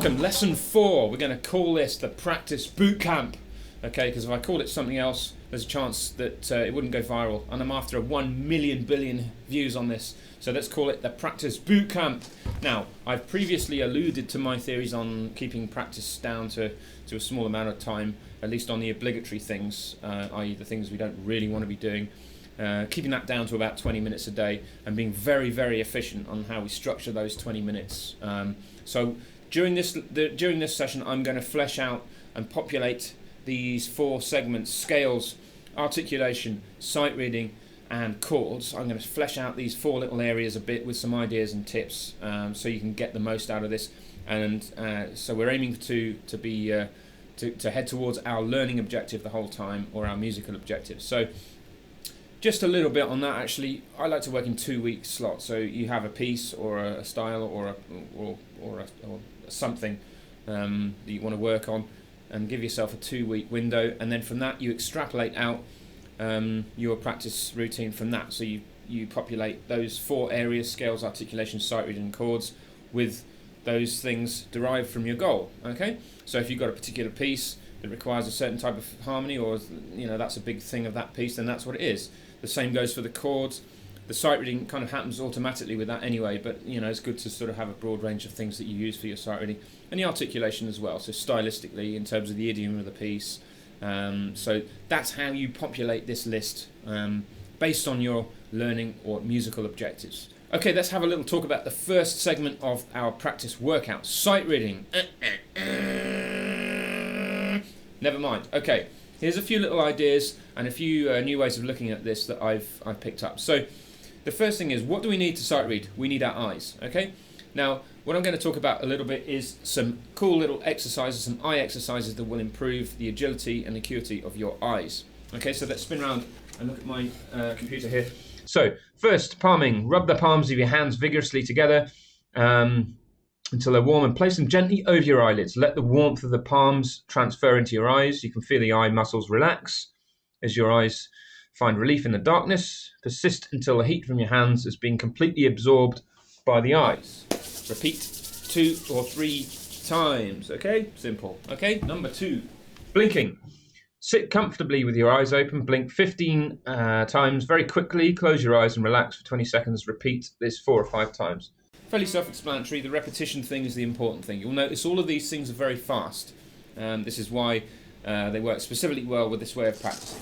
Welcome, lesson 4. We're going to call this the practice bootcamp. Okay, because if I called it something else, there's a chance that it wouldn't go viral. And I'm after 1 million billion views on this. So let's call it the practice bootcamp. Now, I've previously alluded to my theories on keeping practice down to a small amount of time, at least on the obligatory things, i.e. the things we don't really want to be doing. Keeping that down to about 20 minutes a day and being very, very efficient on how we structure those 20 minutes. So during this session, I'm going to flesh out and populate these 4 segments: scales, articulation, sight reading, and chords. I'm going to flesh out these 4 little areas a bit with some ideas and tips, so you can get the most out of this. And so we're aiming to head towards our learning objective the whole time, or our musical objective. So just a little bit on that. Actually, I like to work in 2-week slots. So you have a piece or a style or something that you want to work on, and give yourself a 2-week window, and then from that you extrapolate out your practice routine from that. So you populate those 4 areas: scales, articulation, sight reading, and chords, with those things derived from your goal. Okay, so if you've got a particular piece that requires a certain type of harmony, or that's a big thing of that piece, then that's what it is. The same goes for the chords. The sight reading kind of happens automatically with that anyway, but it's good to sort of have a broad range of things that you use for your sight reading, and the articulation as well. So stylistically, in terms of the idiom of the piece. So that's how you populate this list based on your learning or musical objectives. Okay, let's have a little talk about the first segment of our practice workout: sight reading. Never mind. Okay, here's a few little ideas and a few new ways of looking at this that I've picked up. So the first thing is, what do we need to sight read? We need our eyes. Okay, now what I'm going to talk about a little bit is some cool little exercises, some eye exercises that will improve the agility and acuity of your eyes. Okay, so let's spin around and look at my computer here. So first, palming. Rub the palms of your hands vigorously together until they're warm, and place them gently over your eyelids. Let the warmth of the palms transfer into your eyes. You can feel the eye muscles relax as your eyes find relief in the darkness. Persist until the heat from your hands has been completely absorbed by the eyes. Repeat 2 or 3 times. Okay, simple. Okay, number 2, blinking. Sit comfortably with your eyes open. Blink 15 times very quickly. Close your eyes and relax for 20 seconds. Repeat this 4 or 5 times. Fairly self-explanatory. The repetition thing is the important thing. You'll notice all of these things are very fast. This is why they work specifically well with this way of practicing.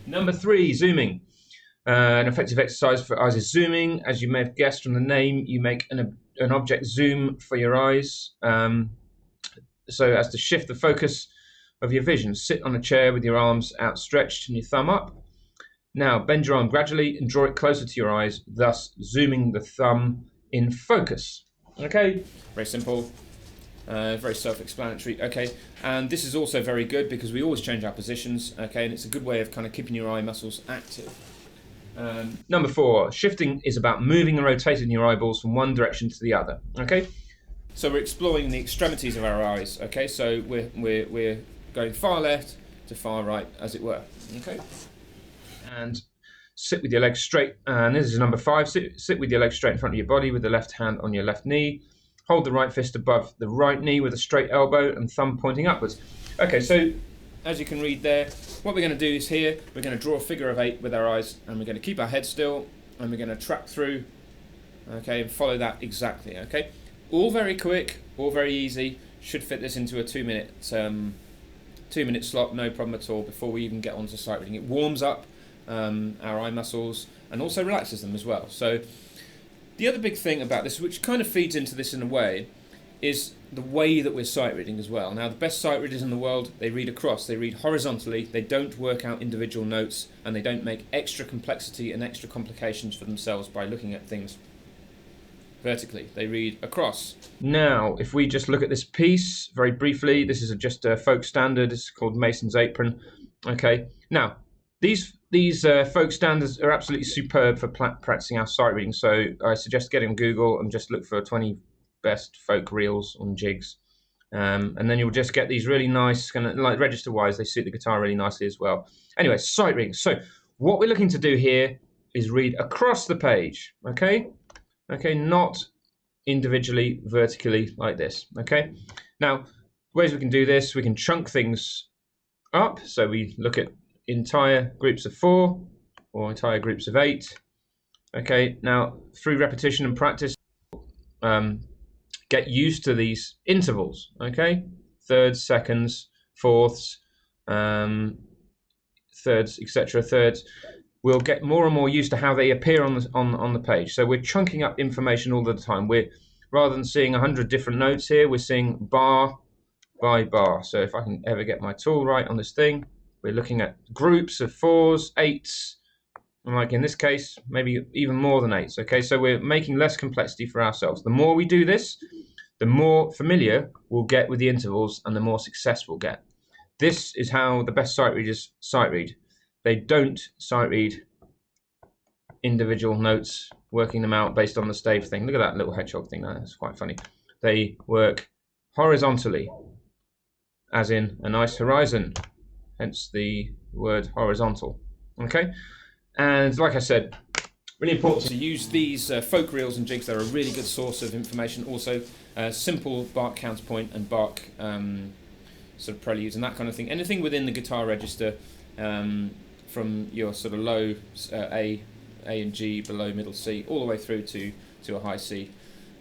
Number 3, zooming. An effective exercise for eyes is zooming. As you may have guessed from the name, you make an object zoom for your eyes, so as to shift the focus of your vision. Sit on a chair with your arms outstretched and your thumb up. Now bend your arm gradually and draw it closer to your eyes, thus zooming the thumb in focus. Okay, very simple, very self-explanatory. Okay, and this is also very good because we always change our positions. Okay, and it's a good way of kind of keeping your eye muscles active. Number 4, shifting is about moving and rotating your eyeballs from one direction to the other. Okay, so we're exploring the extremities of our eyes. Okay, so we're going far left to far right, as it were. Okay, and sit with your legs straight. And this is number 5. Sit with your legs straight in front of your body, with the left hand on your left knee. Hold the right fist above the right knee with a straight elbow and thumb pointing upwards. Okay, so as you can read there, what we're going to do is here, we're going to draw a figure of 8 with our eyes, and we're going to keep our head still, and we're going to track through, okay, and follow that exactly, okay? All very quick, all very easy. Should fit this into a 2-minute slot, no problem at all, before we even get onto sight reading. It warms up our eye muscles and also relaxes them as well. So the other big thing about this, which kind of feeds into this in a way, is the way that we're sight reading as well. Now, the best sight readers in the world, they read across, they read horizontally, they don't work out individual notes, and they don't make extra complexity and extra complications for themselves by looking at things vertically. They read across. Now, if we just look at this piece very briefly, this is just a folk standard. It's called Mason's Apron. Okay. Now, these folk standards are absolutely superb for practicing our sight reading. So I suggest getting on Google and just look for 20 best folk reels on jigs, and then you'll just get these really nice kind of, like, register wise, they suit the guitar really nicely as well. Anyway, sight reading. So what we're looking to do here is read across the page. Okay, not individually vertically like this. Okay, Now, ways we can do this, we can chunk things up. So we look at entire groups of 4 or entire groups of 8. Okay, now through repetition and practice, get used to these intervals. Okay, thirds, seconds, fourths, thirds, etc. Thirds. We'll get more and more used to how they appear on the page. So we're chunking up information all the time. We're, rather than seeing 100 different notes here, we're seeing bar by bar. So if I can ever get my tool right on this thing, we're looking at groups of 4s, 8s, and like in this case, maybe even more than 8s. Okay, so we're making less complexity for ourselves. The more we do this, the more familiar we'll get with the intervals and the more success we'll get. This is how the best sight readers sight read. They don't sight read individual notes, working them out based on the stave thing. Look at that little hedgehog thing there, that's quite funny. They work horizontally, as in a nice horizon, hence the word horizontal. Okay, and like I said, really important to use these folk reels and jigs. They're a really good source of information. Also, simple bark counterpoint and bark sort of preludes and that kind of thing. Anything within the guitar register, from your sort of low A and G, below middle C, all the way through to a high C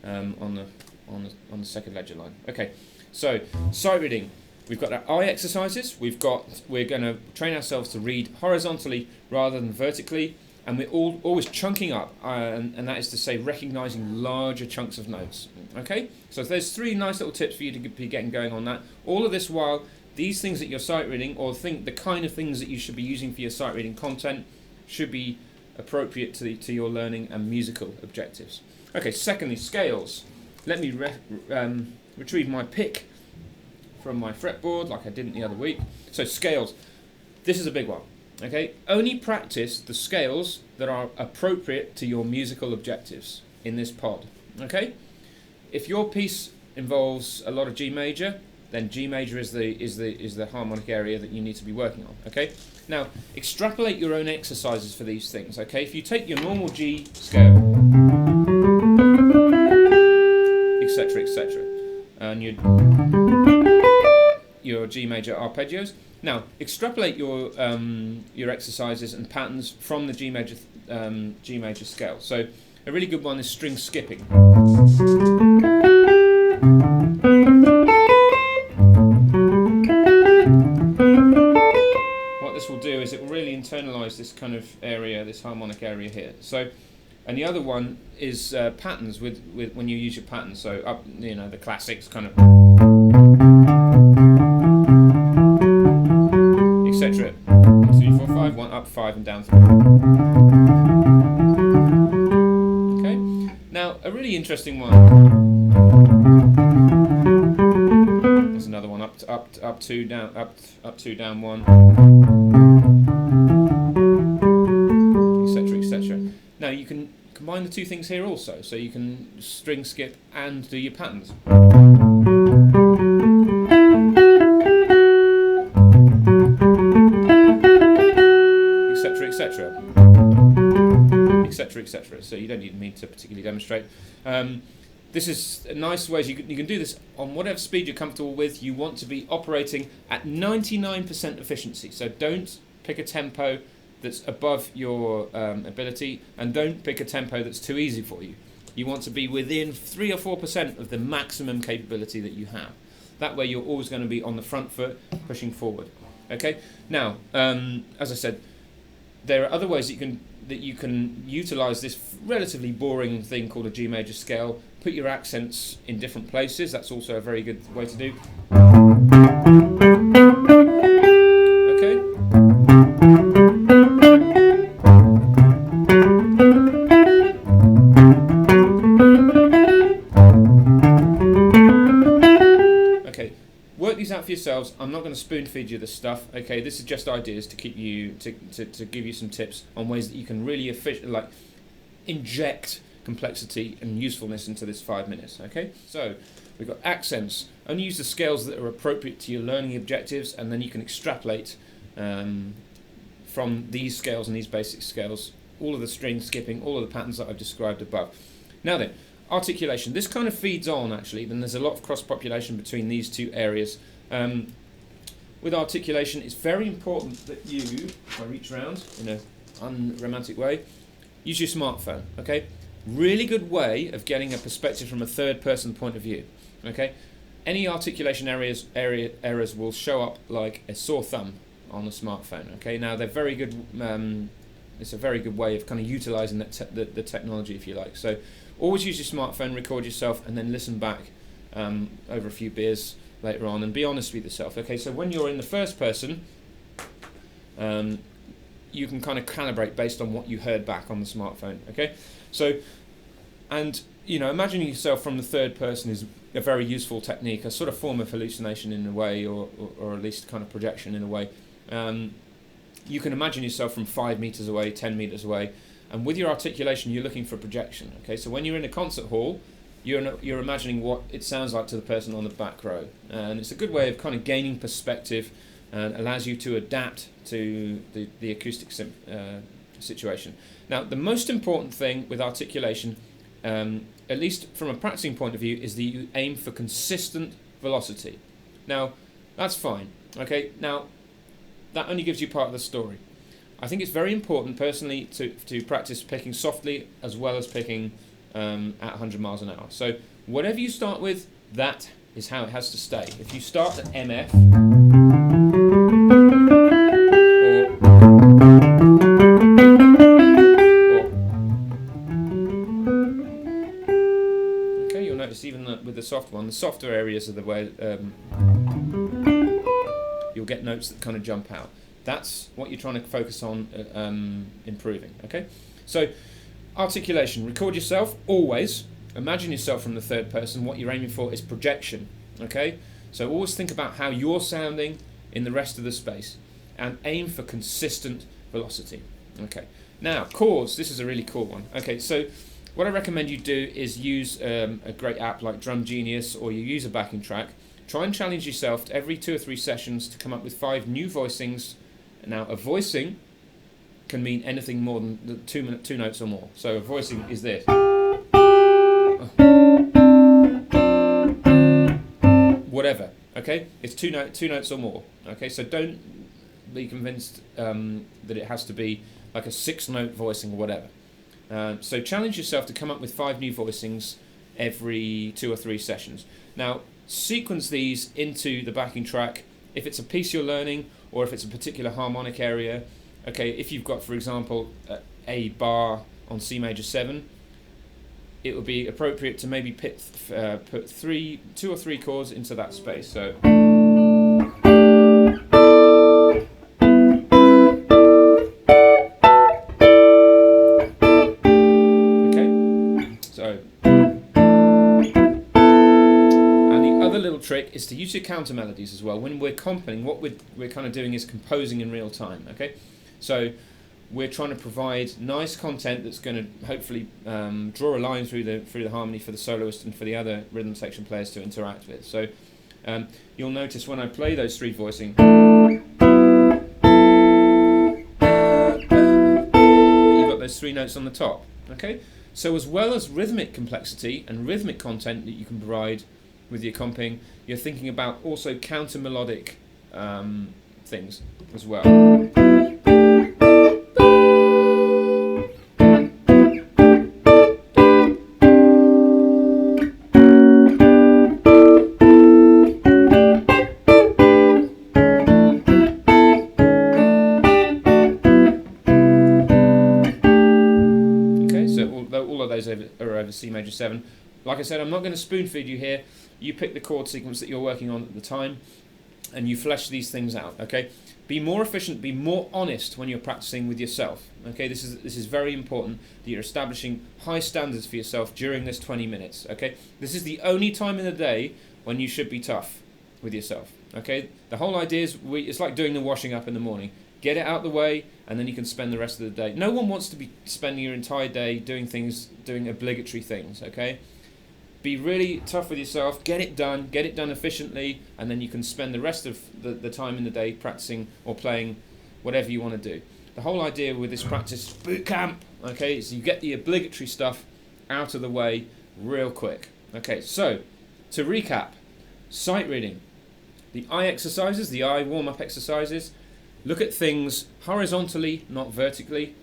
on the second ledger line. Okay, so sight reading. We've got our eye exercises. We're going to train ourselves to read horizontally rather than vertically, and we're always chunking up, and that is to say recognizing larger chunks of notes. Okay, so there's 3 nice little tips for you to be getting going on that. All of this while these things that you're sight reading, or the kind of things that you should be using for your sight reading content, should be appropriate to your learning and musical objectives. Okay, secondly, scales. Let me retrieve my pick from my fretboard like I didn't the other week. So scales, this is a big one. Okay, only practice the scales that are appropriate to your musical objectives in this pod. Okay, if your piece involves a lot of G major, then G major is the harmonic area that you need to be working on. Okay, now extrapolate your own exercises for these things. Okay, if you take your normal G scale, etc., etc., and your G major arpeggios. Now extrapolate your exercises and patterns from the G major scale. So a really good one is string skipping. What this will do is it will really internalize this kind of area, this harmonic area here. So, and the other one is patterns with when you use your patterns. So up, the classics kind of, etc. 1, 2, 4, 5, 1 up 5 and down 3. Okay. Now a really interesting one. There's another one up 2 down up 2 down 1, etc., etc. Now you can combine the 2 things here also, so you can string skip and do your patterns. Etc. So you don't need me to particularly demonstrate. This is a nice way. You can do this on whatever speed you're comfortable with. You want to be operating at 99% efficiency. So don't pick a tempo that's above your ability, and don't pick a tempo that's too easy for you. You want to be within 3 or 4% of the maximum capability that you have. That way you're always going to be on the front foot, pushing forward. Okay. Now, as I said, there are other ways that you can utilize this relatively boring thing called a G major scale. Put your accents in different places. That's also a very good way to do. Okay. Okay. Work these out for yourselves. I'm not going to spoon feed you this stuff. Okay, this is just ideas to keep you to give you some tips on ways that you can really inject complexity and usefulness into this 5 minutes. Okay, so we've got accents. Only use the scales that are appropriate to your learning objectives, and then you can extrapolate from these scales and these basic scales all of the string skipping, all of the patterns that I've described above. Now then, articulation. This kind of feeds on, actually, then there's a lot of cross-population between these two areas. With articulation, it's very important that you, if I reach around in an unromantic way, use your smartphone, okay? Really good way of getting a perspective from a third-person point of view, okay? Any articulation errors will show up like a sore thumb on a smartphone, okay? Now, they're very good, it's a very good way of kind of utilising the technology, if you like. So always use your smartphone, record yourself, and then listen back over a few beers later on, and be honest with yourself. Okay, so when you're in the first person, you can kind of calibrate based on what you heard back on the smartphone. Okay, so, and you know, imagining yourself from the third person is a very useful technique, a sort of form of hallucination in a way, or at least kind of projection in a way. You can imagine yourself from 5 meters away, 10 meters away, and with your articulation, you're looking for projection. Okay, so when you're in a concert hall, you're imagining what it sounds like to the person on the back row, and it's a good way of kind of gaining perspective, and allows you to adapt to the acoustic situation. Now, the most important thing with articulation, at least from a practicing point of view, is that you aim for consistent velocity. Now, that's fine. Okay, now that only gives you part of the story. I think it's very important, personally, to practice picking softly as well as picking at 100 miles an hour. So whatever you start with, that is how it has to stay. If you start at MF, okay, you'll notice even with the soft one, the softer areas are the way you'll get notes that kind of jump out. That's what you're trying to focus on improving. Okay, so articulation. Record yourself always. Imagine yourself from the third person. What you're aiming for is projection. Okay, so always think about how you're sounding in the rest of the space, and aim for consistent velocity. Okay. Now, chords. This is a really cool one. Okay, so what I recommend you do is use a great app like Drum Genius, or you use a backing track. Try and challenge yourself every 2 or 3 sessions to come up with 5 new voicings. Now, a voicing can mean anything more than two notes or more. So a voicing is this. Whatever, okay? It's two notes or more, okay? So don't be convinced that it has to be like a 6-note voicing or whatever. So challenge yourself to come up with 5 new voicings every 2 or 3 sessions. Now, sequence these into the backing track if it's a piece you're learning, or if it's a particular harmonic area. Okay, if you've got, for example, a bar on C major 7, it would be appropriate to maybe put 2 or 3 chords into that space. So, okay, so, and the other little trick is to use your counter melodies as well. When we're comping, what we're kind of doing is composing in real time. Okay, so we're trying to provide nice content that's going to hopefully draw a line through the harmony for the soloist and for the other rhythm section players to interact with. So you'll notice when I play those 3 voicing, you've got those 3 notes on the top. Okay, so as well as rhythmic complexity and rhythmic content that you can provide with your comping, you're thinking about also counter melodic things as well. Are over C major 7. Like I said, I'm not going to spoon feed you here. You pick the chord sequence that you're working on at the time, and you flesh these things out. Okay, be more efficient, be more honest when you're practicing with yourself. Okay, this is very important that you're establishing high standards for yourself during this 20 minutes. Okay, this is the only time in the day when you should be tough with yourself. Okay, the whole idea is it's like doing the washing up in the morning. Get it out the way, and then you can spend the rest of the day. No one wants to be spending your entire day doing obligatory things, okay? Be really tough with yourself, get it done efficiently, and then you can spend the rest of the time in the day practicing or playing whatever you want to do. The whole idea with this practice boot camp, okay, is you get the obligatory stuff out of the way, real quick. Okay, so to recap, sight reading, the eye exercises, the eye warm-up exercises, look at things horizontally, not vertically.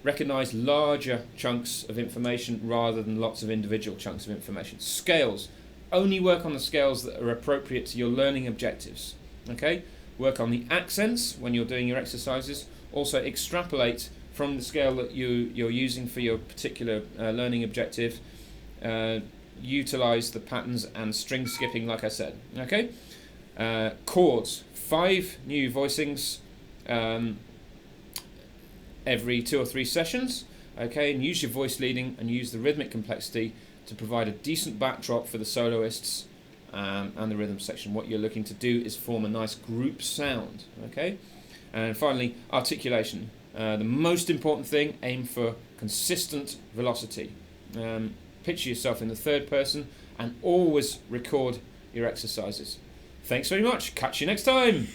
Recognize larger chunks of information rather than lots of individual chunks of information. Scales, only work on the scales that are appropriate to your learning objectives. Okay, work on the accents when you're doing your exercises. Also extrapolate from the scale that you're using for your particular learning objective. Utilize the patterns and string skipping, like I said. Okay, chords, 5 new voicings every 2 or 3 sessions. Okay, and use your voice leading and use the rhythmic complexity to provide a decent backdrop for the soloists and the rhythm section. What you're looking to do is form a nice group sound. Okay, and finally, articulation. The most important thing, aim for consistent velocity. Picture yourself in the third person and always record your exercises. Thanks very much. Catch you next time.